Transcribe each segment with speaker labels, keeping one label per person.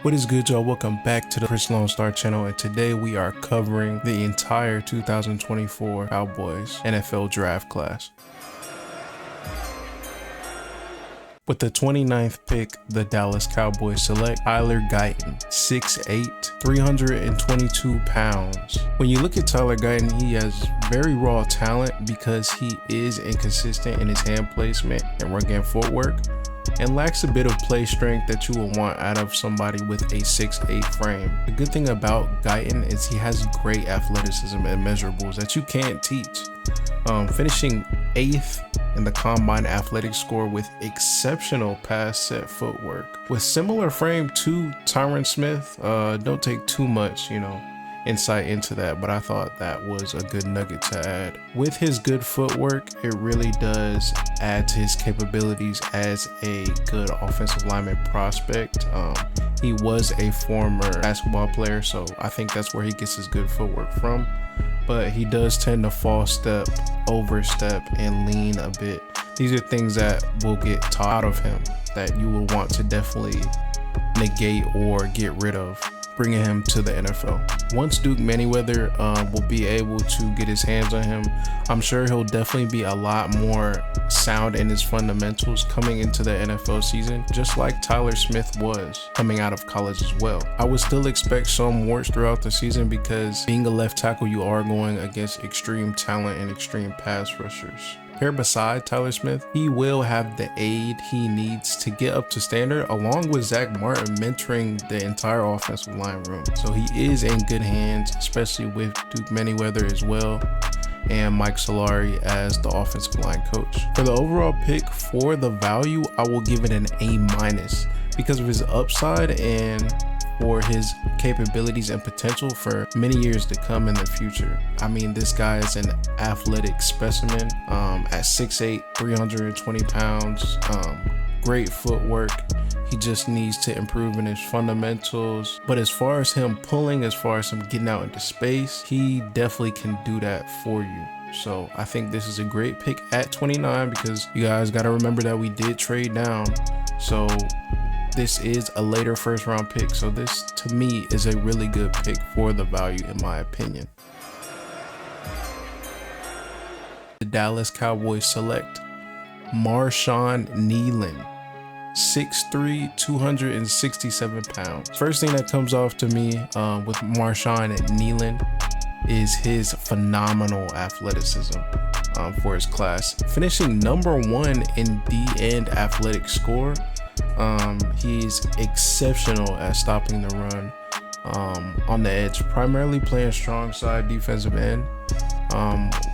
Speaker 1: What is good, y'all? Welcome back to the Lonestar channel, and today we are covering the entire 2024 Cowboys NFL draft class. With the 29th pick, the Dallas Cowboys select Tyler Guyton, 6'8", 322 pounds. When you look at Tyler Guyton, he has very raw talent because he is inconsistent in his hand placement and run game footwork, and lacks a bit of play strength that you will want out of somebody with a 6'8" frame. The good thing about Guyton is he has great athleticism and measurables that you can't teach. Finishing 8th in the combine athletic score with exceptional pass set footwork. With similar frame to Tyron Smith, don't take too much, insight into that, but I thought that was a good nugget to add. With his good footwork, it really does add to his capabilities as a good offensive lineman prospect. He was a former basketball player, so I think that's where he gets his good footwork from. But he does tend to false step, overstep, and lean a bit. These are things that will get taught out of him that you will want to definitely negate or get rid of, bringing him to the NFL. Once Duke Manyweather will be able to get his hands on him, I'm sure he'll definitely be a lot more sound in his fundamentals coming into the NFL season, just like Tyler Smith was coming out of college as well. I would still expect some warts throughout the season because being a left tackle, you are going against extreme talent and extreme pass rushers. Here beside Tyler Smith, he will have the aid he needs to get up to standard, along with Zach Martin mentoring the entire offensive line room. So he is in good hands, especially with Duke Manyweather as well, and Mike Solari as the offensive line coach. For the overall pick, for the value, I will give it an A- because of his upside and for his capabilities and potential for many years to come in the future. I mean, this guy is an athletic specimen at 6'8", 320 pounds, great footwork. He just needs to improve in his fundamentals. But as far as him pulling, as far as him getting out into space, he definitely can do that for you. So I think this is a great pick at 29 because you guys got to remember that we did trade down. So this is a later first round pick. So this to me is a really good pick for the value in my opinion. The Dallas Cowboys select Marshon Neal, 6'3", 267 pounds. First thing that comes off to me with Marshon Neal is his phenomenal athleticism for his class. Finishing #1 in D-end athletic score. He's exceptional at stopping the run on the edge, primarily playing strong side defensive end.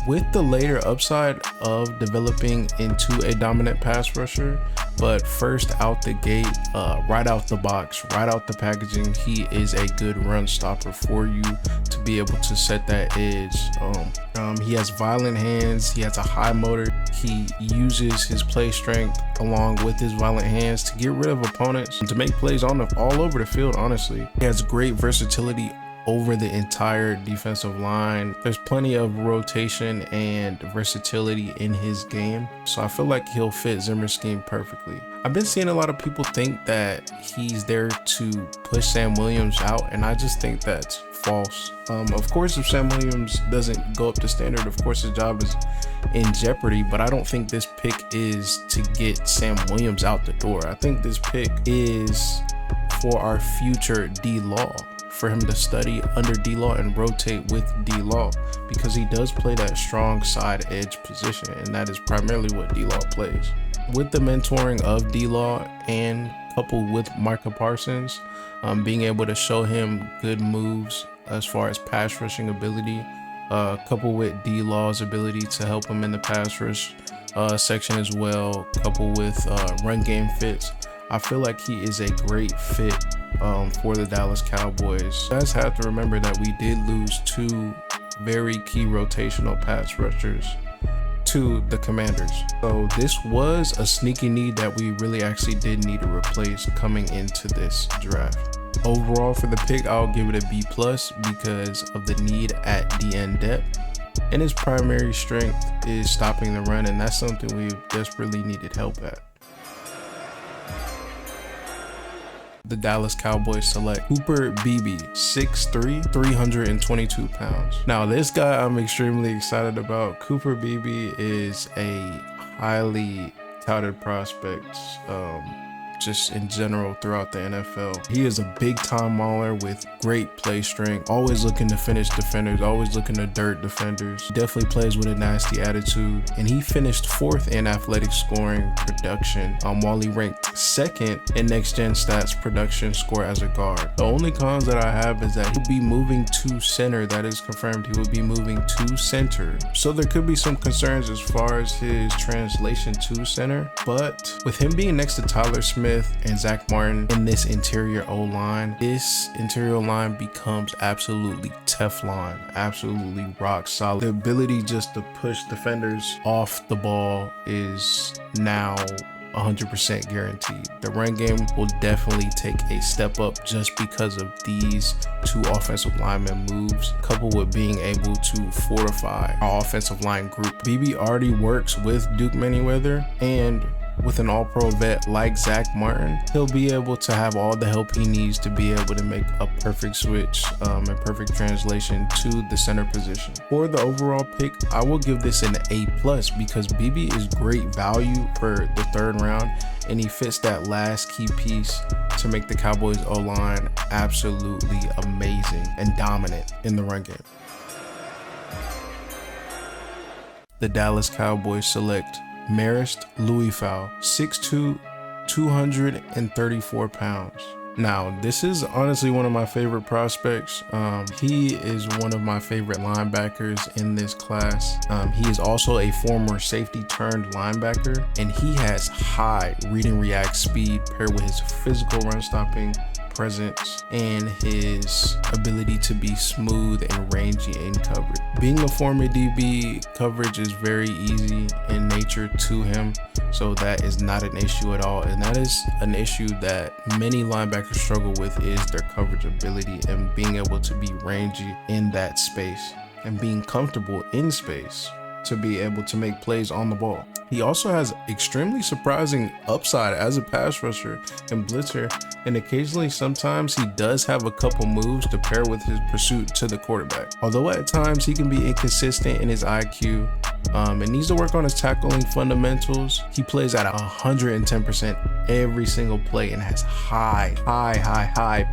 Speaker 1: With the later upside of developing into a dominant pass rusher, but first out the gate, right out the box, right out the packaging, he is a good run stopper for you to be able to set that edge. He has violent hands, he has a high motor, he uses his play strength along with his violent hands to get rid of opponents and to make plays all over the field, honestly. He has great versatility over the entire defensive line. There's plenty of rotation and versatility in his game, so I feel like he'll fit Zimmer's scheme perfectly. I've been seeing a lot of people think that he's there to push Sam Williams out, and I just think that's false. Of course, if Sam Williams doesn't go up to standard, of course his job is in jeopardy, but I don't think this pick is to get Sam Williams out the door. I think this pick is for our future D-Law, for him to study under D-Law and rotate with D-Law, because he does play that strong side edge position, and that is primarily what D-Law plays. With the mentoring of D-Law and coupled with Micah Parsons, being able to show him good moves as far as pass rushing ability, coupled with D-Law's ability to help him in the pass rush section as well, coupled with run game fits, I feel like he is a great fit for the Dallas Cowboys. You guys have to remember that we did lose two very key rotational pass rushers to the Commanders. So this was a sneaky need that we really actually did need to replace coming into this draft. Overall for the pick, I'll give it a B+ because of the need at DN depth, and his primary strength is stopping the run, and that's something we desperately needed help at. the Dallas Cowboys select Cooper Beebe, 6'3", 322 pounds. Now this guy I'm extremely excited about. Cooper Beebe is a highly touted prospect, just in general throughout the NFL. He is a big time mauler with great play strength, always looking to finish defenders, always looking to dirt defenders. Definitely plays with a nasty attitude, and he finished 4th in athletic scoring production, while he ranked 2nd in next gen stats production score as a guard. The only cons that I have is that he'll be moving to center. That is confirmed. He will be moving to center, so there could be some concerns as far as his translation to center. But with him being next to Tyler Smith and Zach Martin in this interior O-line, this interior line becomes absolutely Teflon, absolutely rock solid. The ability just to push defenders off the ball is now 100% guaranteed. The run game will definitely take a step up just because of these two offensive lineman moves, coupled with being able to fortify our offensive line group. BB already works with Duke Manyweather, and with an all-pro vet like Zach Martin, he'll be able to have all the help he needs to be able to make a perfect switch and perfect translation to the center position. For the overall pick, I will give this an A+, because BB is great value for the 3rd round, and he fits that last key piece to make the Cowboys O-line absolutely amazing and dominant in the run game. The Dallas Cowboys select Marist Louisfau, 6'2", 234 pounds. Now, this is honestly one of my favorite prospects. He is one of my favorite linebackers in this class. He is also a former safety turned linebacker, and he has high read and react speed paired with his physical run stopping presence and his ability to be smooth and rangy in coverage. Being a former DB, coverage is very easy in nature to him, so that is not an issue at all. And that is an issue that many linebackers struggle with, is their coverage ability and being able to be rangy in that space and being comfortable in space to be able to make plays on the ball. He also has extremely surprising upside as a pass rusher and blitzer, and occasionally sometimes he does have a couple moves to pair with his pursuit to the quarterback. Although at times he can be inconsistent in his IQ and needs to work on his tackling fundamentals, he plays at 110% every single play and has high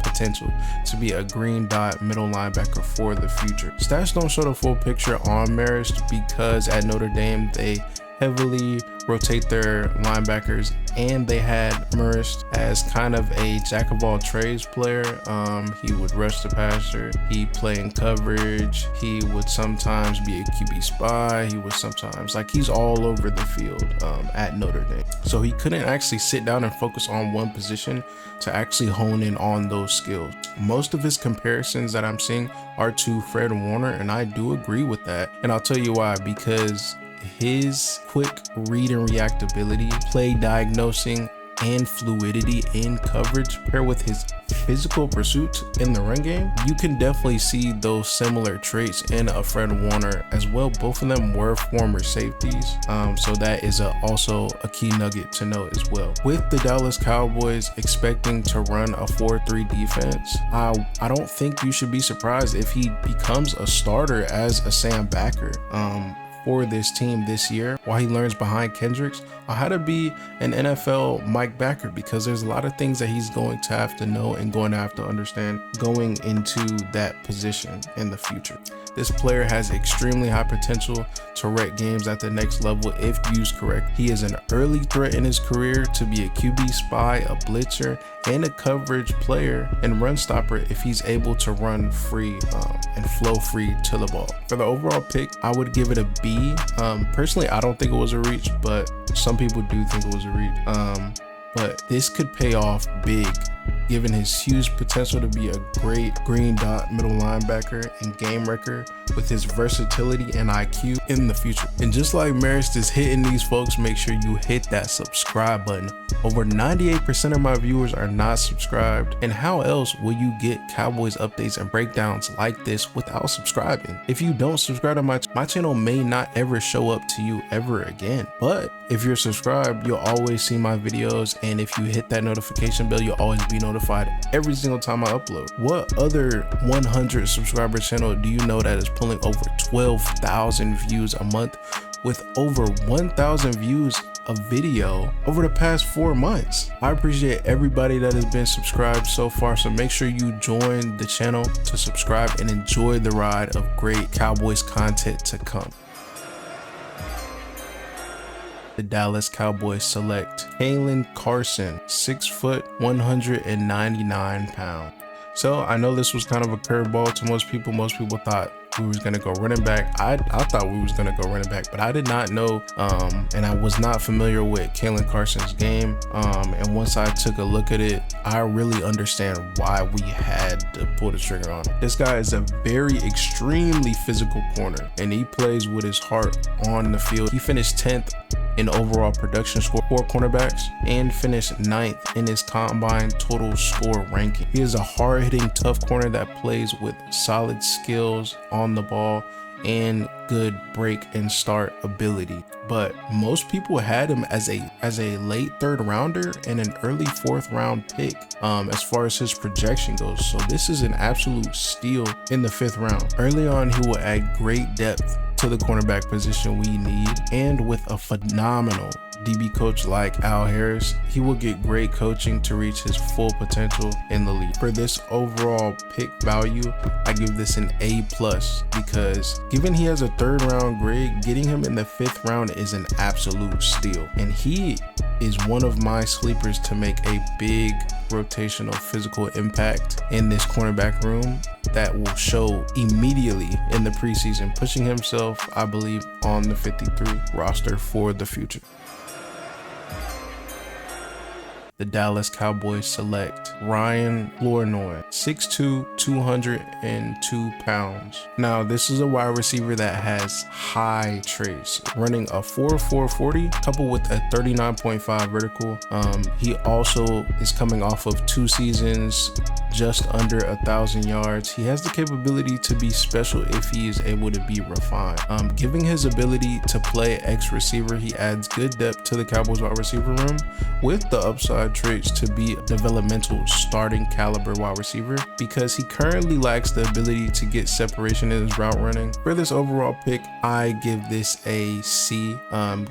Speaker 1: potential to be a green dot middle linebacker for the future. Stats don't show the full picture on Marist because at Notre Dame they heavily rotate their linebackers, and they had Marist as kind of a jack of all trades player. He would rush the passer, he'd play in coverage, he would sometimes be a QB spy, he was sometimes he's all over the field at Notre Dame. So he couldn't actually sit down and focus on one position to actually hone in on those skills. Most of his comparisons that I'm seeing are to Fred Warner, and I do agree with that, and I'll tell you why. Because his quick read and react ability, play diagnosing, and fluidity in coverage paired with his physical pursuit in the run game, you can definitely see those similar traits in a Fred Warner as well. Both of them were former safeties, so that is also a key nugget to know as well. With the Dallas Cowboys expecting to run a 4-3 defense, I don't think you should be surprised if he becomes a starter as a Sam backer for this team this year, while he learns behind Kendricks on how to be an NFL Mike backer, because there's a lot of things that he's going to have to know and going to have to understand going into that position in the future. This player has extremely high potential to wreck games at the next level if used correct. He is an early threat in his career to be a QB spy, a blitzer, and a coverage player and run stopper if he's able to run free and flow free to the ball. For the overall pick, I would give it a B. Personally, I don't think it was a reach, but some people do think it was a reach. But this could pay off big, given his huge potential to be a great green dot middle linebacker and game wrecker with his versatility and IQ in the future. And just like Marist is hitting these folks, make sure you hit that subscribe button. Over 98% of my viewers are not subscribed, and how else will you get Cowboys updates and breakdowns like this without subscribing? If you don't subscribe to my channel may not ever show up to you ever again, but if you're subscribed, you'll always see my videos, and if you hit that notification bell, you'll always be notified notified every single time I upload. What other 100 subscriber channel do you know that is pulling over 12,000 views a month with over 1,000 views a video over the past 4 months? I appreciate everybody that has been subscribed so far, so make sure you join the channel to subscribe and enjoy the ride of great Cowboys content to come. The Dallas Cowboys select Carson, 6 foot, 199 pounds. So I know this was kind of a curveball to most people. Most people thought we was gonna go running back. I thought we was gonna go running back, but I did not know, and I was not familiar with Carson's game. And once I took a look at it, I really understand why we had to pull the trigger on him. This guy is a very extremely physical corner, and he plays with his heart on the field. He finished 10th in overall production score for cornerbacks and finished 9th in his combine total score ranking. He is a hard-hitting, tough corner that plays with solid skills on the ball and good break and start ability. But most people had him as a late 3rd rounder and an early 4th round pick as far as his projection goes. So this is an absolute steal in the 5th round. Early on, he will add great depth to the cornerback position we need, and with a phenomenal DB coach like Al Harris, he will get great coaching to reach his full potential in the league. For this overall pick value, I give this an A+, because given he has a 3rd round grade, getting him in the 5th round is an absolute steal. And he is one of my sleepers to make a big rotational physical impact in this cornerback room that will show immediately in the preseason, pushing himself, I believe, on the 53 roster for the future. The Dallas Cowboys select Ryan Flournoy, 6'2", 202 pounds. Now, this is a wide receiver that has high traits, running a 4.4 40 coupled with a 39.5 vertical. He also is coming off of 2 seasons, just under 1,000 yards. He has the capability to be special if he is able to be refined. Giving his ability to play X receiver, he adds good depth to the Cowboys wide receiver room with the upside traits to be a developmental starting caliber wide receiver, because he currently lacks the ability to get separation in his route running. For this overall pick, I give this a C.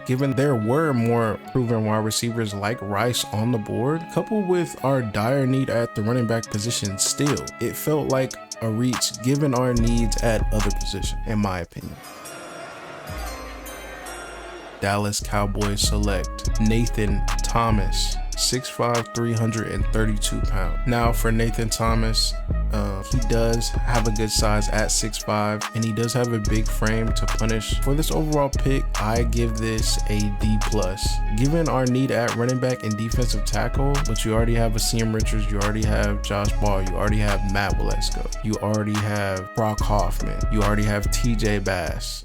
Speaker 1: Given there were more proven wide receivers like Rice on the board, coupled with our dire need at the running back position, still it felt like a reach given our needs at other positions, in my opinion. Dallas Cowboys select Nathan Thomas, 6'5", 332 pounds. Now for Nathan Thomas, he does have a good size at 6'5", and he does have a big frame to punish. For this overall pick, I give this a D+. Given our need at running back and defensive tackle, but you already have Asim Richards, you already have Josh Ball, you already have Matt Waletzko, you already have Brock Hoffman, you already have TJ Bass.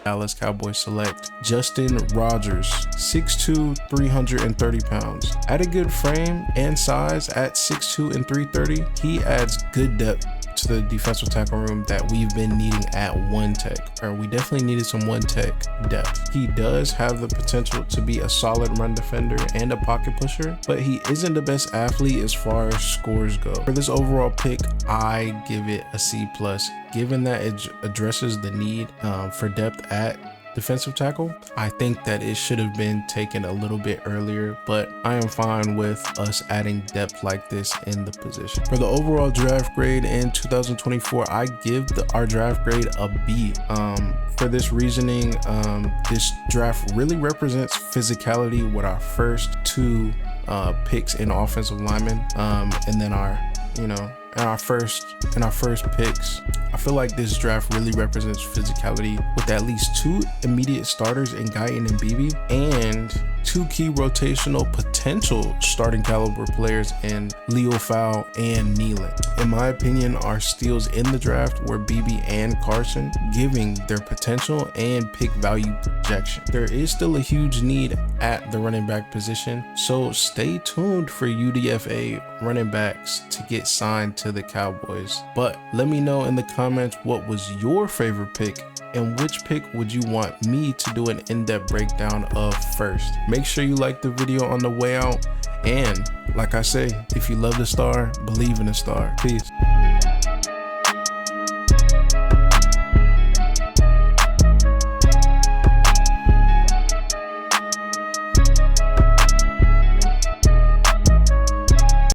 Speaker 1: Dallas Cowboys select Justin Rogers, 6'2", 330 pounds. At a good frame and size at 6'2" and 330, he adds good depth to the defensive tackle room that we've been needing at 1 tech, or we definitely needed some 1 tech depth. He does have the potential to be a solid run defender and a pocket pusher, but he isn't the best athlete as far as scores go. For this overall pick, I give it a C+, given that it addresses the need for depth at defensive tackle. I think that it should have been taken a little bit earlier, but I am fine with us adding depth like this in the position. For the overall draft grade in 2024, I give our draft grade a B. For this reasoning, this draft really represents physicality with our first 2 picks in offensive linemen, and then in our first picks. I feel like this draft really represents physicality with at least 2 immediate starters in Guyton and Beebe, and 2 key rotational potential starting caliber players in Leo Fowl and Nealon. In my opinion, our steals in the draft were Beebe and Carson, giving their potential and pick value projection. There is still a huge need at the running back position, so stay tuned for UDFA running backs to get signed to the Cowboys. But let me know in the comments what was your favorite pick and which pick would you want me to do an in-depth breakdown of first. Make sure you like the video on the way out, and like I say, if you love the star, believe in the star. Peace.